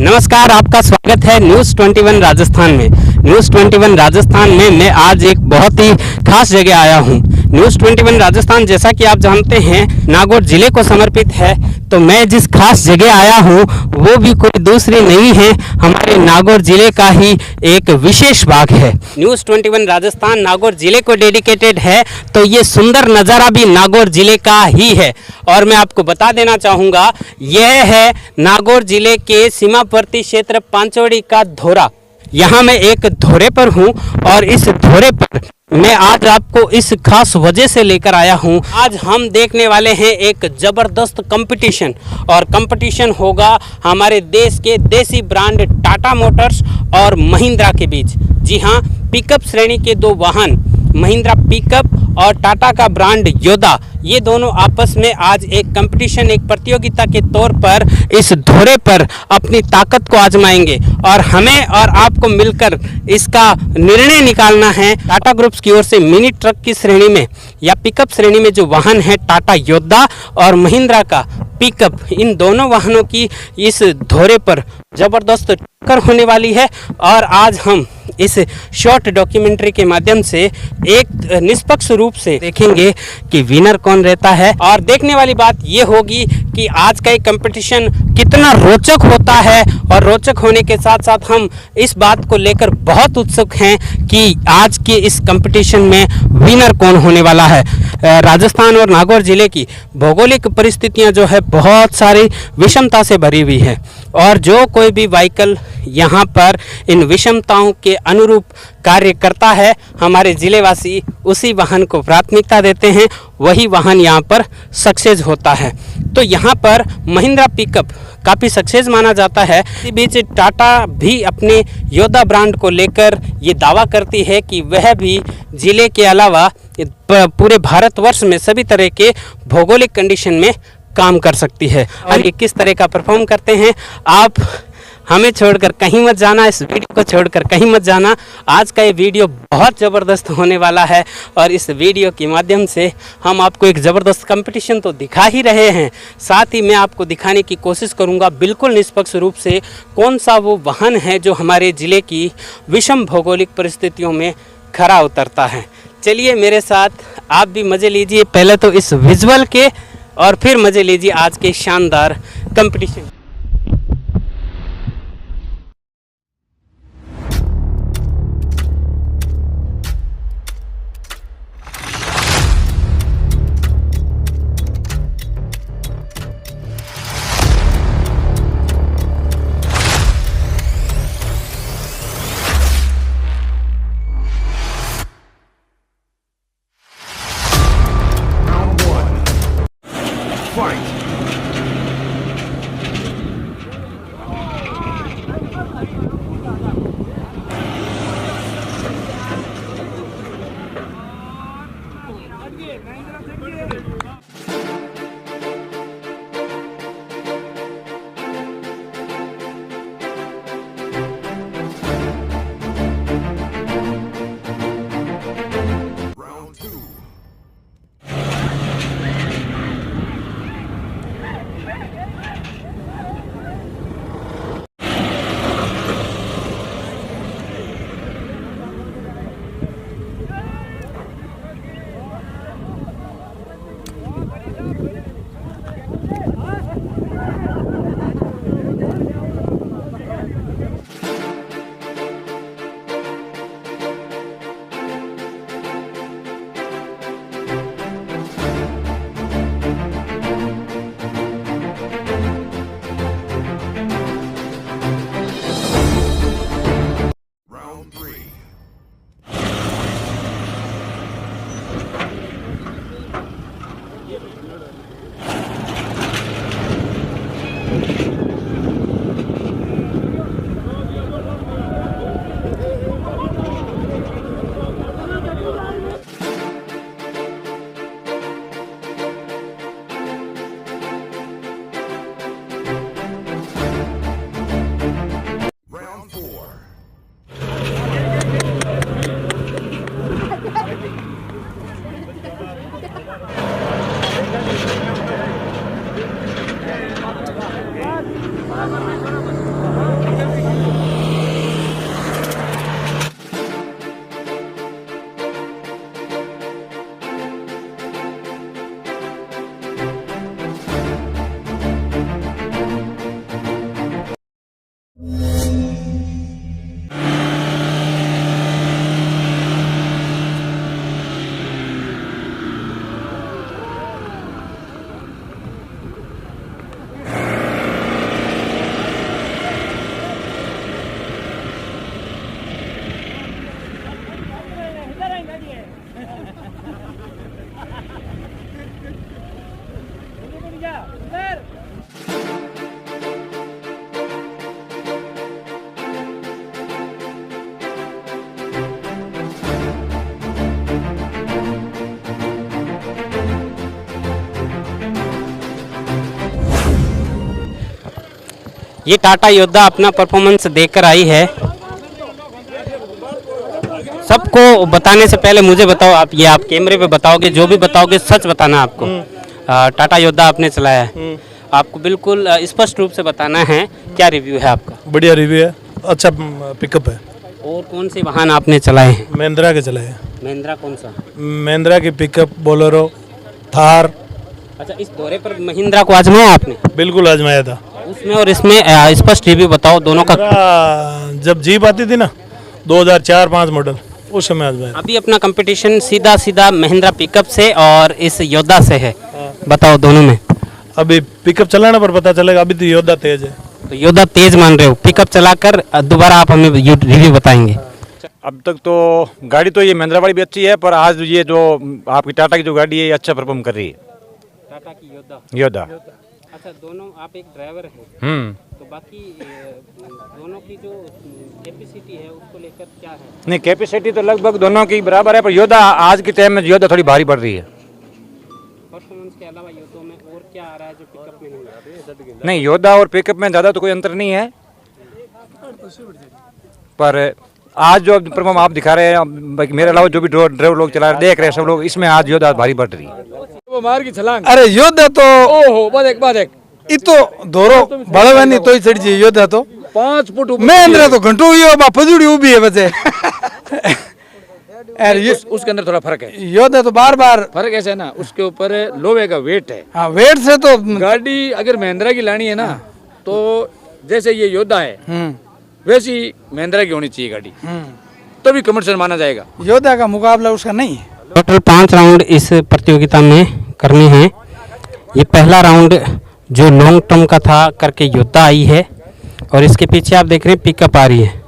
नमस्कार, आपका स्वागत है न्यूज़ 21 राजस्थान में। न्यूज़ 21 राजस्थान में मैं आज एक बहुत ही खास जगह आया हूँ। न्यूज़ 21 राजस्थान, जैसा कि आप जानते हैं, नागौर जिले को समर्पित है। तो मैं जिस खास जगह आया हूँ वो भी कोई दूसरी नहीं है, हमारे नागौर जिले का ही एक विशेष भाग है। न्यूज़ 21 राजस्थान नागौर जिले को डेडिकेटेड है, तो ये सुंदर नज़ारा भी नागौर जिले का ही है। और मैं आपको बता देना चाहूँगा, यह है नागौर जिले के सीमावर्ती क्षेत्र पांचोड़ी का धोरा। यहाँ मैं एक धोरे पर हूँ और इस धोरे पर मैं आज आपको इस खास वजह से लेकर आया हूँ। आज हम देखने वाले हैं एक ज़बरदस्त कंपटीशन, और कंपटीशन होगा हमारे देश के देसी ब्रांड टाटा मोटर्स और महिंद्रा के बीच। जी हाँ, पिकअप श्रेणी के दो वाहन महिंद्रा पिकअप और टाटा का ब्रांड योदा, ये दोनों आपस में आज एक कंपटीशन, एक प्रतियोगिता के तौर पर इस धोरे पर अपनी ताकत को आजमाएंगे। और हमें और आपको मिलकर इसका निर्णय निकालना है। टाटा ग्रुप्स की ओर से मिनी ट्रक की श्रेणी में या पिकअप श्रेणी में जो वाहन है टाटा योदा और महिंद्रा का पिकअप, इन दोनों वाहनों की इस धोरे पर ज़बरदस्त टक्कर होने वाली है। और आज हम इस शॉर्ट डॉक्यूमेंट्री के माध्यम से एक निष्पक्ष रूप से देखेंगे कि विनर कौन रहता है। और देखने वाली बात ये होगी कि आज का ये कंपटीशन कितना रोचक होता है, और रोचक होने के साथ साथ हम इस बात को लेकर बहुत उत्सुक हैं कि आज के इस कंपटीशन में विनर कौन होने वाला है। राजस्थान और नागौर जिले की भौगोलिक परिस्थितियां जो है बहुत सारी विषमता से भरी हुई है, और जो कोई भी व्हीकल यहाँ पर इन विषमताओं के अनुरूप कार्य करता है, हमारे ज़िलेवासी उसी वाहन को प्राथमिकता देते हैं, वही वाहन यहाँ पर सक्सेस होता है। तो यहाँ पर महिंद्रा पिकअप काफ़ी सक्सेस माना जाता है। इसी बीच टाटा भी अपने योदा ब्रांड को लेकर ये दावा करती है कि वह भी ज़िले के अलावा पूरे भारतवर्ष में सभी तरह के भौगोलिक कंडीशन में काम कर सकती है। और ये किस तरह का परफॉर्म करते हैं, आप हमें छोड़कर कहीं मत जाना, इस वीडियो को छोड़कर कहीं मत जाना। आज का ये वीडियो बहुत ज़बरदस्त होने वाला है, और इस वीडियो के माध्यम से हम आपको एक ज़बरदस्त कंपटीशन तो दिखा ही रहे हैं, साथ ही मैं आपको दिखाने की कोशिश करूंगा बिल्कुल निष्पक्ष रूप से कौन सा वो वाहन है जो हमारे ज़िले की विषम भौगोलिक परिस्थितियों में खरा उतरता है। चलिए मेरे साथ आप भी मज़े लीजिए, पहले तो इस विजुअल के और फिर मज़े लीजिए आज के शानदार कंपटीशन। Fight! ये टाटा योद्धा अपना परफॉर्मेंस देकर आई है। सबको बताने से पहले मुझे बताओ, आप कैमरे पे बताओगे, जो भी बताओगे सच बताना आपको। टाटा योद्धा आपने चलाया है, आपको बिल्कुल स्पष्ट रूप से बताना है, क्या रिव्यू है आपका? बढ़िया रिव्यू है, अच्छा पिकअप है। और कौन से वाहन आपने चलाए हैं? महिंद्रा के चलाए हैं। महिंद्रा कौन सा? महिंद्रा की पिकअप, बोलेरो, थार। अच्छा, इस दौरे पर महिंद्रा को आजमाया आपने? बिल्कुल आजमाया था। उसमें और इसमें स्पष्ट रिव्यू बताओ दोनों का। जब जीप आती थी ना 2004-05 मॉडल, उस समय आजमाया। अभी अपना कंपटीशन सीधा महिंद्रा पिकअप से और इस योद्धा से है, बताओ दोनों में। अभी पिकअप चलाने पर पता चलेगा, अभी तो योद्धा तेज है। तो योद्धा तेज मान रहे हो, पिकअप चलाकर दोबारा आप हमें रिव्यू बताएंगे। अब तक तो गाड़ी तो ये महिंद्रा वाली भी अच्छी है, पर आज ये जो आपकी टाटा की जो गाड़ी है ये अच्छा परफॉर्म कर रही है। टाटा की योद्धा। अच्छा, दोनों आप एक ड्राइवर हैं, तो बाकी दोनों की जो कैपेसिटी है उसको लेकर क्या है? नहीं, कैपेसिटी तो लगभग दोनों की बराबर है, पर योद्धा आज के टाइम में योद्धा थोड़ी भारी पड़ रही है। परफॉर्मेंस के अलावा योद्धा में और क्या आ रहा है जो पिकअप में नहीं आ रहा है? नहीं, योद्धा और पिकअप में ज़्यादा तो कोई अंतर नहीं है, पर आज जो परफॉर्म आप दिखा रहे हैं, मेरे अलावा जो भी ड्राइवर लोग चला रहे देख रहे हैं सब लोग, इसमें आज योद्धा भारी बढ़ रही है। वो मार की छलांग। अरे योद्धा तो ओहो, बाद एक इतो धोरो बळवानी तोय चढजी योद्धा तो 5 फुट ऊपर महेंद्र तो घंटो यो बापजुड़ी उभी है बचे। अरे उसके अंदर थोड़ा फर्क है। योद्धा तो बार बार फर्क ऐसा है ना, उसके ऊपर लोहे का वेट है। हाँ, वेट से तो गाड़ी अगर महिंद्रा की लानी है ना, तो जैसे ये योद्धा है वैसी महिंद्रा की होनी चाहिए गाड़ी, तभी कमर्शियल माना जाएगा। योद्धा का मुकाबला उसका नहीं है। टोटल 5 राउंड इस प्रतियोगिता में करने हैं। ये पहला राउंड जो लॉन्ग टर्म का था करके योद्धा आई है, और इसके पीछे आप देख रहे हैं पिकअप आ रही है।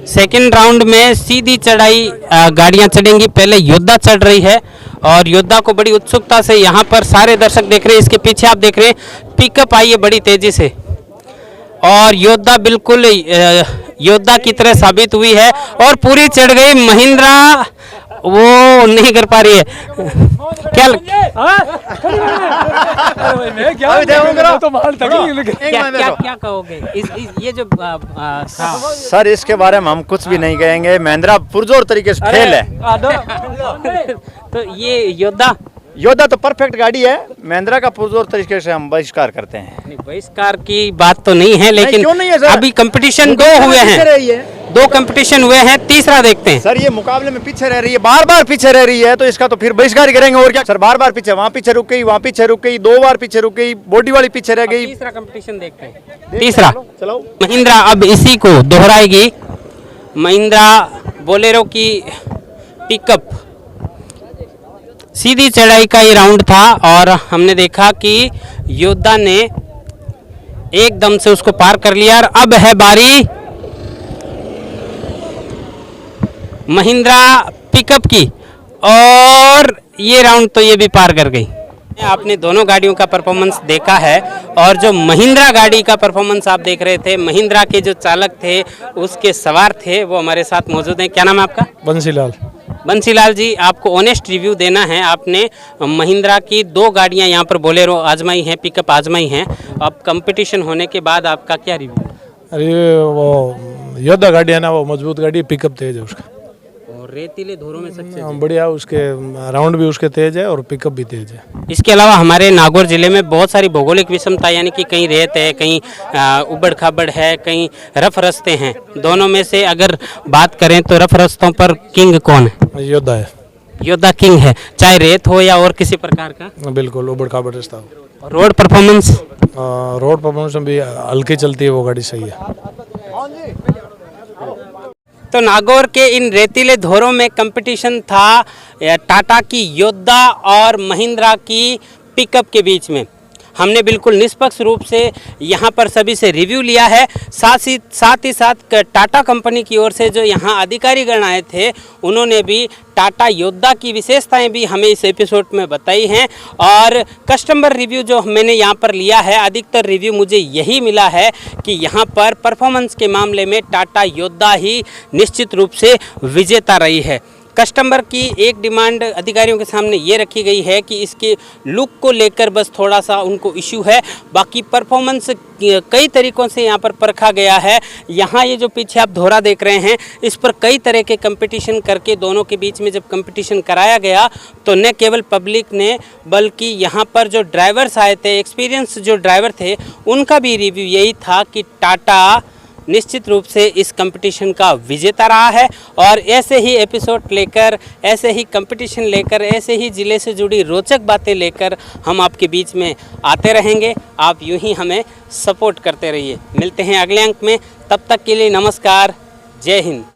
सेकंड राउंड में सीधी चढ़ाई गाड़ियां चढ़ेंगी, पहले योद्धा चढ़ रही है और योद्धा को बड़ी उत्सुकता से यहाँ पर सारे दर्शक देख रहे हैं। इसके पीछे आप देख रहे हैं पिकअप आई है बड़ी तेजी से, और योद्धा बिल्कुल योद्धा की तरह साबित हुई है और पूरी चढ़ गई। महिंद्रा वो नहीं कर पा रही है, क्या क्या कहोगे ये जो सर, इसके बारे में हम कुछ भी नहीं कहेंगे। महिंद्रा पुरजोर तरीके से फेल है। तो ये योद्धा तो परफेक्ट गाड़ी है, महिंद्रा का पुरजोर तरीके से हम बहिष्कार करते हैं। बहिष्कार की बात तो नहीं है, लेकिन क्यों नहीं है सर? अभी कंपटीशन 2 हुए हैं, 2 कंपटीशन हुए हैं, तीसरा देखते हैं। सर, ये मुकाबले में पीछे रह रही है, बार बार पीछे रह रही है, तो इसका तो फिर बहिष्कार ही करेंगे और क्या। सर, बार बार पीछे, वहाँ पीछे रुक गई, वहाँ पीछे रुक गई, 2 बार पीछे रुक गई, बॉडी वाली पीछे रह गई। तीसरा कंपटीशन देखते हैं। तीसरा चलो, महिंद्रा अब इसी को दोहराएगी। महिंद्रा बोलेरो की पिकअप, सीधी चढ़ाई का ये राउंड था और हमने देखा कि योद्धा ने एकदम से उसको पार कर लिया। और अब है बारी महिंद्रा पिकअप की, और ये राउंड तो ये भी पार कर गई। आपने दोनों गाड़ियों का परफॉर्मेंस देखा है, और जो महिंद्रा गाड़ी का परफॉर्मेंस आप देख रहे थे, महिंद्रा के जो चालक थे, उसके सवार थे, वो हमारे साथ मौजूद हैं। क्या नाम है आपका? बंसीलाल जी, आपको ऑनेस्ट रिव्यू देना है। आपने महिंद्रा की 2 गाड़ियां यहाँ पर बोलेरो आजमाई हैं, पिकअप आजमाई हैं। अब कंपटीशन होने के बाद आपका क्या रिव्यू? अरे वो योद्धा गाड़ी है ना, वो मजबूत गाड़ी, पिकअप तेज है उसका, और रेतीले धोरों में सक्सेस है। बढ़िया, उसके राउंड भी उसके तेज है और पिकअप भी तेज है। इसके अलावा हमारे नागौर जिले में बहुत सारी भौगोलिक विषमता, यानी कि कहीं रेत है, कहीं उबड़ खाबड़ है, कहीं रफ रास्ते हैं। दोनों में से अगर बात करें तो रफ रास्तों पर किंग कौन है? योद्धा है। योद्धा किंग है, चाहे रेत हो या और किसी प्रकार का। बिल्कुल, उबड़ खाबड़ रास्ता हो। रोड परफॉर्मेंस में भी हल्की चलती है, वो गाड़ी सही है। तो नागौर के इन रेतीले धोरों में कंपटीशन था टाटा की योद्धा और महिंद्रा की पिकअप के बीच में। हमने बिल्कुल निष्पक्ष रूप से यहाँ पर सभी से रिव्यू लिया है। साथ ही साथ टाटा कंपनी की ओर से जो यहाँ अधिकारीगण आए थे, उन्होंने भी टाटा योद्धा की विशेषताएं भी हमें इस एपिसोड में बताई हैं। और कस्टमर रिव्यू जो मैंने यहाँ पर लिया है, अधिकतर रिव्यू मुझे यही मिला है कि यहाँ पर परफॉर्मेंस के मामले में टाटा योद्धा ही निश्चित रूप से विजेता रही है। कस्टमर की एक डिमांड अधिकारियों के सामने ये रखी गई है कि इसके लुक को लेकर बस थोड़ा सा उनको इश्यू है, बाकी परफॉर्मेंस कई तरीकों से यहाँ पर परखा गया है। यहाँ ये जो पीछे आप धोरा देख रहे हैं, इस पर कई तरह के कंपटीशन करके दोनों के बीच में जब कंपटीशन कराया गया तो न केवल पब्लिक ने बल्कि यहाँ पर जो ड्राइवर्स आए थे, एक्सपीरियंस जो ड्राइवर थे, उनका भी रिव्यू यही था कि टाटा निश्चित रूप से इस कंपटीशन का विजेता रहा है। और ऐसे ही एपिसोड लेकर, ऐसे ही कंपटीशन लेकर, ऐसे ही ज़िले से जुड़ी रोचक बातें लेकर हम आपके बीच में आते रहेंगे। आप यूं ही हमें सपोर्ट करते रहिए। मिलते हैं अगले अंक में, तब तक के लिए नमस्कार, जय हिंद।